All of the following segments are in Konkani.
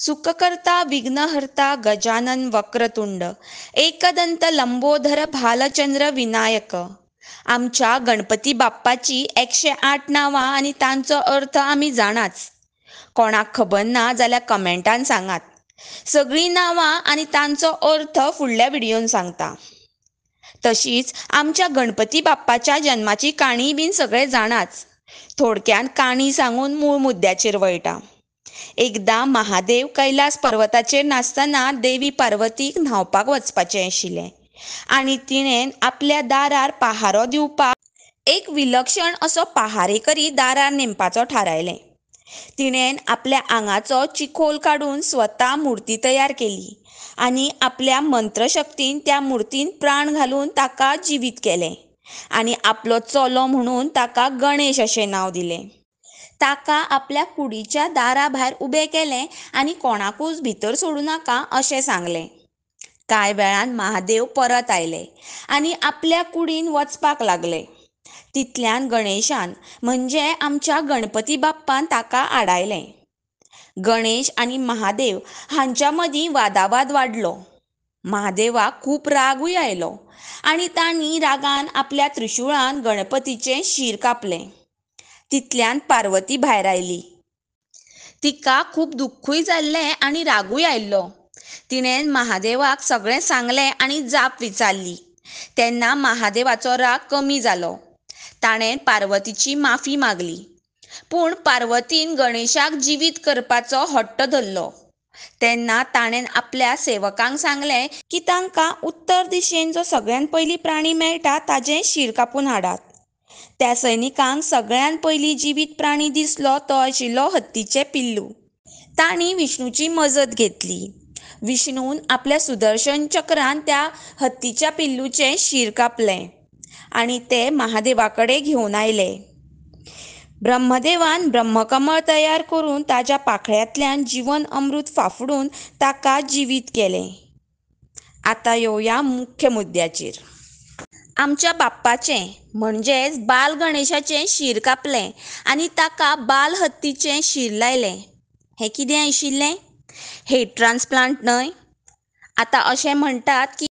सुखकर्ता विघ्नहर्ता गजानन वक्रतुंड एकदंत लंबोदर भालचंद्र विनायक। आमच्या गणपती बाप्पाची 108 नावां आणि तांचो अर्थ आम्ही जाणाच। कोणाक खबर ना जाल्यार कमेंटान सांगात। सगळी नावां आणि तांचो अर्थ फुडल्या व्हिडिओन सांगता। तशीच आमच्या गणपती बाप्पाच्या जन्माची काणी बीन सगळे जाणाच। थोडक्यान काणी सांगून मूळ मुद्द्याचेर वळटा। एकदा महादेव कैलास पर्वताचेर नासतना देवी पार्वतीक न्हावपाक वचपाचें आशिल्लें आनी तिणेन आपल्या दारार पहारो दिवपाक एक विलक्षण असो पहारेकरी दारार नेमपाचो थारायलें। तिणेन आपल्या आंगाचो चिखोल काडून स्वता मुर्ती तयार केली आनी आपल्या मंत्रशक्तीन त्या मुर्तीन प्राण घालून ताका जिवीत केलें आनी आपलो चलो म्हणून ताका गणेश अशें नांव दिलें। ताका आपल्या कुडीच्या दारा भायर उबें केलें आनी कोणाकूच भितर सोडूं नाका अशें सांगलें। कांय वेळान महादेव परत आयले आनी आपल्या कुडीन वचपाक लागले। तितल्यान गणेशान म्हणजे आमच्या गणपती बाप्पान ताका आडायलें। गणेश आनी महादेव हांच्या मदीं वादावाद वाडलो। महादेवाक खूब रागूय आयलो आनी तांणी रागान आपल्या त्रिशुळान गणपतीचें शीर कापलें। तितल्यान पार्वती भायर आयली। तिका खूब दुख्खूय जाल्लें आनी रागूय आयिल्लो। तिणेन महादेवाक सगळें सांगलें आनी जाप विचारली। तेन्ना महादेवाचो राग कमी जालो। ताणें पार्वतीची माफी मागली। पूण पार्वतीन गणेशाक जिवीत करपाचो हट्ट धरलो। तेन्ना ताणें आपल्या सेवकांक सांगलें की तांकां उत्तर दिशेन जो सगळ्यान पयलीं प्राणी मेळटा ताचें शीर कापून हाडात। त्या सैनिकांक सगळ्यान पयलीं जिवीत प्राणी दिसलो तो आशिल्लो हत्तीचें पिल्लू। तांणी विष्णूची मजत घेतली। विष्णून आपल्या सुदर्शन चक्रान त्या हत्तीच्या पिल्लूचें शीर कापलें आनी ते महादेवा कडेन घेवन आयले। ब्रह्मदेवान ब्रह्मकमळ तयार करून ताच्या पाखळ्यांतल्यान जीवन अमृत फाफुडून ताका जिवीत केलें। आतां येवया मुख्य मुद्द्याचेर। आमच्या बाप्पाचें म्हणजेच बाल गणेशाचें शीर कापलें आनी ताका बाल हत्तीचें शीर लायलें। हें कितें आशिल्लें? हेड ट्रान्सप्लांट न्हय। आतां अशें म्हणटात की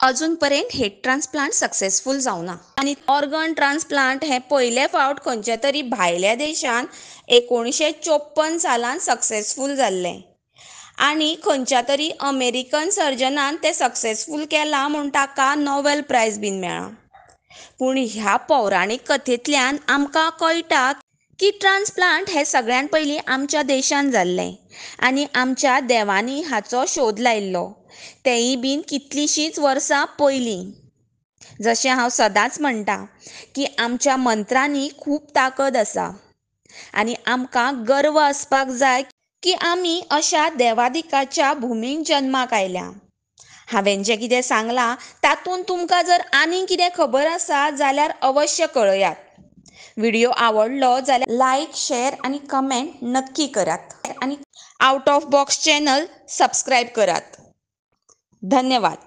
अजून पर्यंत हेड ट्रान्सप्लांट सक्सेसफूल जावना आनी ऑर्गन ट्रान्सप्लांट हें पयले फावट खंयच्या तरी भायल्या देशान 1954 सालान सक्सेसफूल जाल्लें आनी खंयच्या तरी अमेरिकन सर्जनान तें सक्सेसफूल केलां म्हूण ताका नोबेल प्रायज बीन मेळ्ळां। पूण ह्या पौराणीक कथेंतल्यान आमकां कळटा की ट्रान्सप्लांट हें सगळ्यान पयलीं आमच्या देशान जाल्लें आनी आमच्या देवानी हाचो शोध लायिल्लो, तेंय बीन कितलींशींच वर्सां पयलीं। जशें हांव सदांच म्हणटां की आमच्या मंत्रांनी खूब ताकद आसा आनी आमकां गर्व आसपाक जाय की आमी अशा देवादिकाच्या भुमीक जल्माक आयल्या। हांवें जें कितें सांगलां तातूंत तुमकां जर आनीक कितें खबर आसा जाल्यार अवश्य कळयात। व्हिडिओ आवडलो जाल्यार लायक, शेअर आनी कमेंट नक्की करात आनी out of box channel subscribe करात। धन्यवाद।